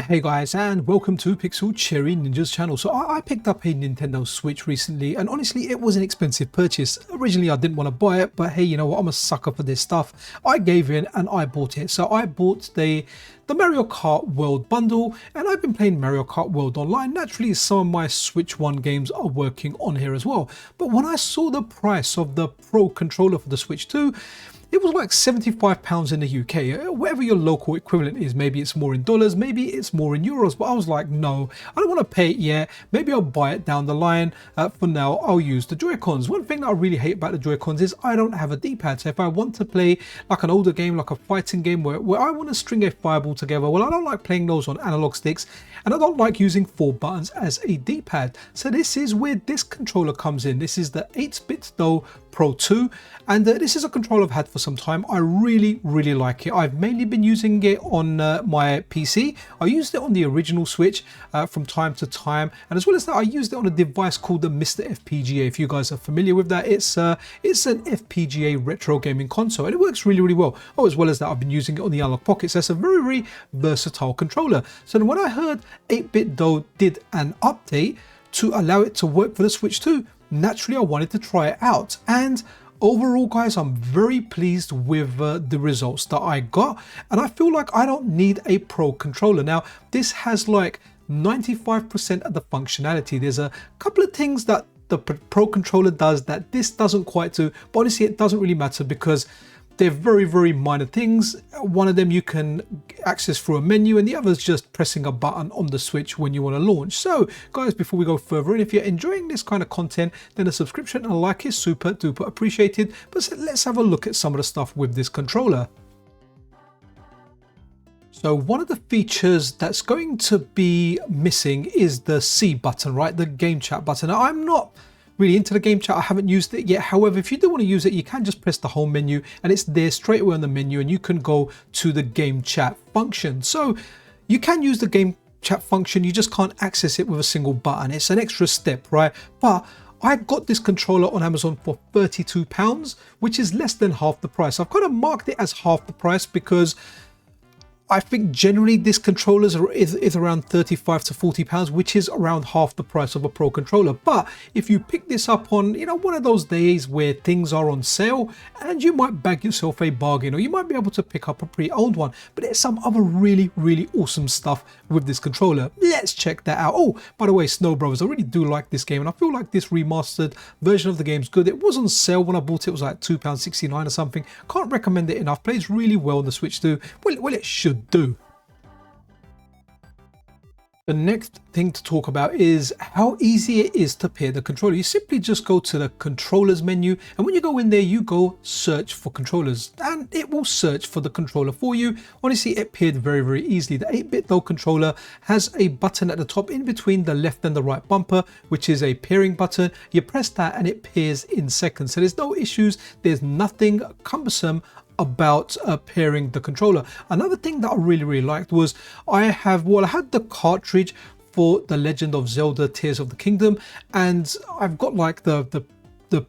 Hey guys, and welcome to Pixel Cherry Ninja's channel. So I picked up a Nintendo Switch recently, and honestly it was an expensive purchase. Originally I didn't want to buy it, but hey, you know what, I'm a sucker for this stuff. I gave in and I bought it. So I bought the Mario Kart World bundle, and I've been playing Mario Kart World online. Naturally some of my Switch 1 games are working on here as well, but when I saw the price of the Pro controller for the Switch 2, it was like £75 in the UK, whatever your local equivalent is. Maybe it's more in dollars, maybe it's more in euros, but I was like, no, I don't want to pay it yet. Maybe I'll buy it down the line. For now, I'll use the Joy-Cons. One thing that I really hate about the Joy-Cons is I don't have a D-pad. So if I want to play like an older game, like a fighting game where I want to string a fireball together, well, I don't like playing those on analog sticks, and I don't like using 4 buttons as a D-pad. So this is where this controller comes in. This is the 8-bit Pro 2, and this is a controller I've had for some time. I really like it. I've mainly been using it on my PC. I used it on the original Switch from time to time, and as well as that I used it on a device called the MiSTerFPGA. If you guys are familiar with that, it's an FPGA retro gaming console, and it works really well. Oh, as well as that I've been using it on the analog pockets. That's a very versatile controller. So when I heard 8-bit did an update to allow it to work for the Switch 2, naturally I wanted to try it out, and overall guys, I'm very pleased with the results that I got, and I feel like I don't need a Pro controller. Now this has like 95% of the functionality. There's a couple of things that the Pro controller does that this doesn't quite do, but honestly it doesn't really matter because they're very minor things. One of them you can access through a menu, and the other is just pressing a button on the Switch when you want to launch. So guys, before we go further, and if you're enjoying this kind of content, then a subscription and a like is super duper appreciated. But let's have a look at some of the stuff with this controller. So one of the features that's going to be missing is the C button, right? The game chat button. Now, I'm not really into the game chat. I haven't used it yet. However, if you do want to use it, you can just press the home menu and it's there straight away on the menu, and you can go to the game chat function. So you can use the game chat function, you just can't access it with a single button. It's an extra step, right? But I got this controller on Amazon for £32, which is less than half the price. I've kind of marked it as half the price because I think generally this controller is around £35 to £40, which is around half the price of a Pro controller. But if you pick this up on, you know, one of those days where things are on sale, and you might bag yourself a bargain, or you might be able to pick up a pre-owned one. But there's some other really awesome stuff with this controller. Let's check that out. Oh, by the way, Snow Brothers, I really do like this game, and I feel like this remastered version of the game is good. It was on sale when I bought it. It was like £2.69 or something. Can't recommend it enough. Plays really well on the Switch too. Well, it should do. The next thing to talk about is how easy it is to pair the controller. You simply just go to the controllers menu, and when you go in there, you go search for controllers, and it will search for the controller for you. Honestly, it paired very easily. The 8-bit controller has a button at the top in between the left and the right bumper, which is a pairing button. You press that and it pairs in seconds. So there's no issues. There's nothing cumbersome about pairing the controller. Another thing that I really liked was I had the cartridge for The Legend of Zelda Tears of the Kingdom, and I've got like the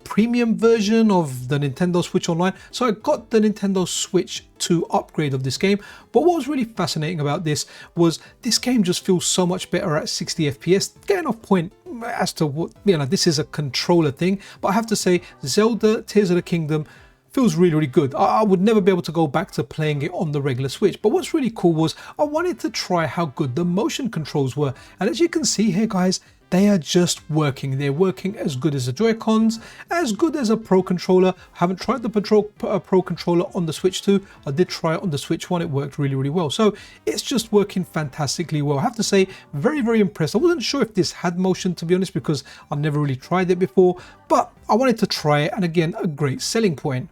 premium version of the Nintendo Switch Online. So I got the Nintendo Switch 2 upgrade of this game. But what was really fascinating about this was this game just feels so much better at 60 FPS. Getting off point as to what, you know, this is a controller thing, but I have to say Zelda Tears of the Kingdom feels really good. I would never be able to go back to playing it on the regular Switch. But what's really cool was I wanted to try how good the motion controls were. And as you can see here, guys, they are just working. They're working as good as the Joy-Cons, as good as a Pro controller. I haven't tried the Pro controller on the Switch 2. I did try it on the Switch 1. It worked really well. So it's just working fantastically well. I have to say, very impressed. I wasn't sure if this had motion, to be honest, because I've never really tried it before. But I wanted to try it, and again, a great selling point.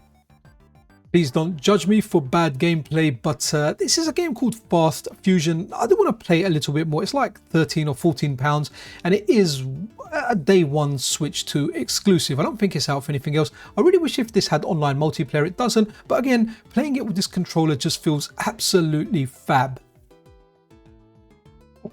Please don't judge me for bad gameplay, but this is a game called Fast Fusion. I do want to play it a little bit more. It's like £13 or £14, and it is a day one Switch 2 exclusive. I don't think it's out for anything else. I really wish if this had online multiplayer. It doesn't, but again, playing it with this controller just feels absolutely fab.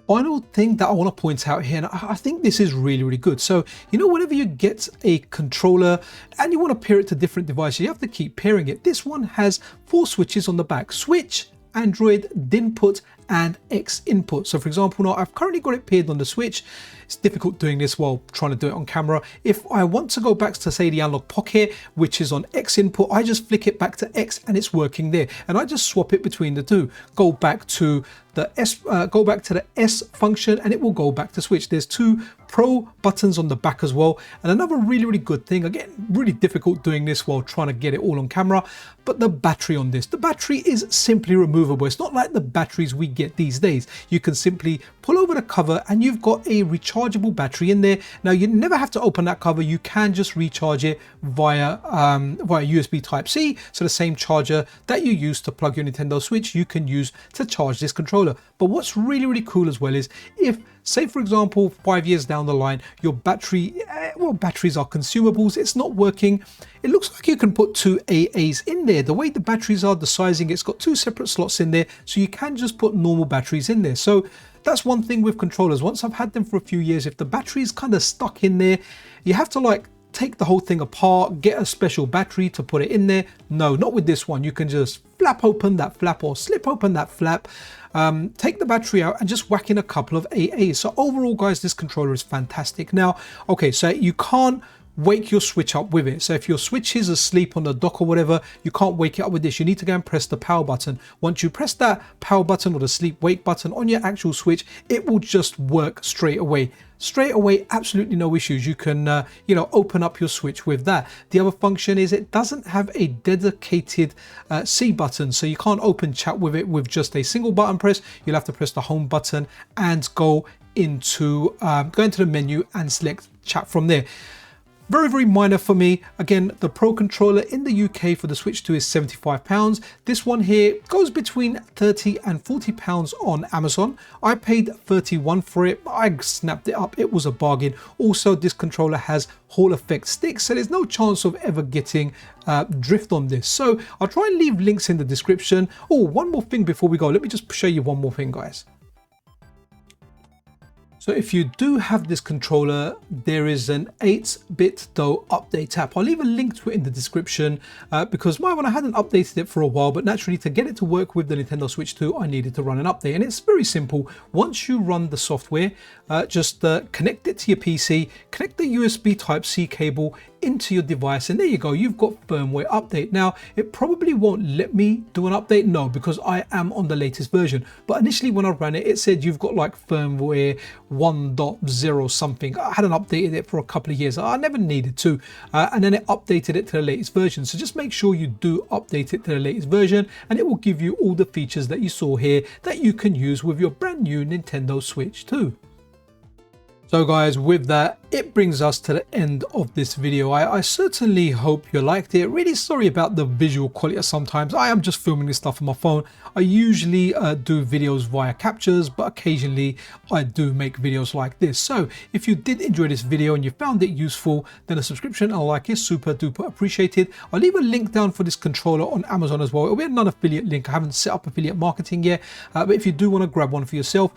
Final thing that I want to point out here, and I think this is really good. So, you know, whenever you get a controller and you want to pair it to different devices, you have to keep pairing it. This one has 4 switches on the back: Switch, Android, Dinput, and X input. So for example, now I've currently got it paired on the Switch. It's difficult doing this while trying to do it on camera. If I want to go back to say the analog pocket, which is on X input, I just flick it back to X and it's working there. And I just swap it between the two. Go back to the S function and it will go back to Switch. There's two Pro buttons on the back as well. And another really good thing, again, really difficult doing this while trying to get it all on camera, but the battery on this. The battery is simply removable. It's not like the batteries we get these days. You can simply pull over the cover and you've got a rechargeable battery in there. Now you never have to open that cover. You can just recharge it via USB Type-C. So the same charger that you use to plug your Nintendo Switch, you can use to charge this controller. But what's really cool as well is if, say for example, 5 years down the line, your battery, well, batteries are consumables, it's not working. It looks like you can put two AAs in there. The way the batteries are, the sizing, it's got two separate slots in there. So you can just put normal batteries in there. So that's one thing with controllers. Once I've had them for a few years, if the battery is kind of stuck in there, you have to like take the whole thing apart, get a special battery to put it in there. No, not with this one. You can just flap open that flap or slip open that flap, take the battery out and just whack in a couple of AAs. So overall, guys, this controller is fantastic. Now, okay, so you can't wake your Switch up with it. So if your Switch is asleep on the dock or whatever, you can't wake it up with this. You need to go and press the power button. Once you press that power button or the sleep wake button on your actual Switch, it will just work straight away. Straight away, absolutely no issues. You can, you know, open up your Switch with that. The other function is it doesn't have a dedicated C button, so you can't open chat with it with just a single button press. You'll have to press the home button and go into the menu and select chat from there. Very minor for me. Again, the Pro controller in the UK for the Switch 2 is £75. This one here goes between £30 and £40 on Amazon. I paid £31 for it. I snapped it up. It was a bargain. Also, this controller has Hall effect sticks, so there's no chance of ever getting drift on this. So I'll try and leave links in the description. Oh, one more thing before we go. Let me just show you one more thing, guys. So if you do have this controller, there is an 8-bit Do update app. I'll leave a link to it in the description because my one, I hadn't updated it for a while, but naturally to get it to work with the Nintendo Switch 2, I needed to run an update. And it's very simple. Once you run the software, just connect it to your PC, connect the USB Type-C cable into your device, and there you go, you've got firmware update. Now it probably won't let me do an update, no, because I am on the latest version, but initially when I ran it, it said you've got like firmware 1.0 something. I hadn't updated it for a couple of years, I never needed to, and then it updated it to the latest version. So just make sure you do update it to the latest version and it will give you all the features that you saw here that you can use with your brand new Nintendo Switch 2. So guys, with that, it brings us to the end of this video. I certainly hope you liked it. Really sorry about the visual quality sometimes. I am just filming this stuff on my phone. I usually do videos via captures, but occasionally I do make videos like this. So if you did enjoy this video and you found it useful, then a subscription and a like is super duper appreciated. I'll leave a link down for this controller on Amazon as well. It'll be a non-affiliate link. I haven't set up affiliate marketing yet, but if you do want to grab one for yourself,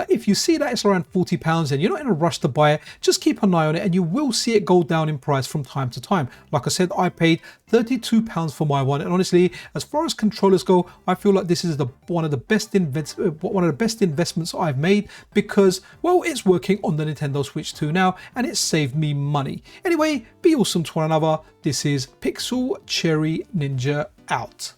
if you see that it's around £40 and you're not in a rush to buy it, just keep an eye on it and you will see it go down in price from time to time. Like I said, I paid £32 for my one, and honestly, as far as controllers go, I feel like this is one of the best investments I've made because, well, it's working on the Nintendo Switch 2 now and it saved me money. Anyway, be awesome to one another. This is Pixel Cherry Ninja out.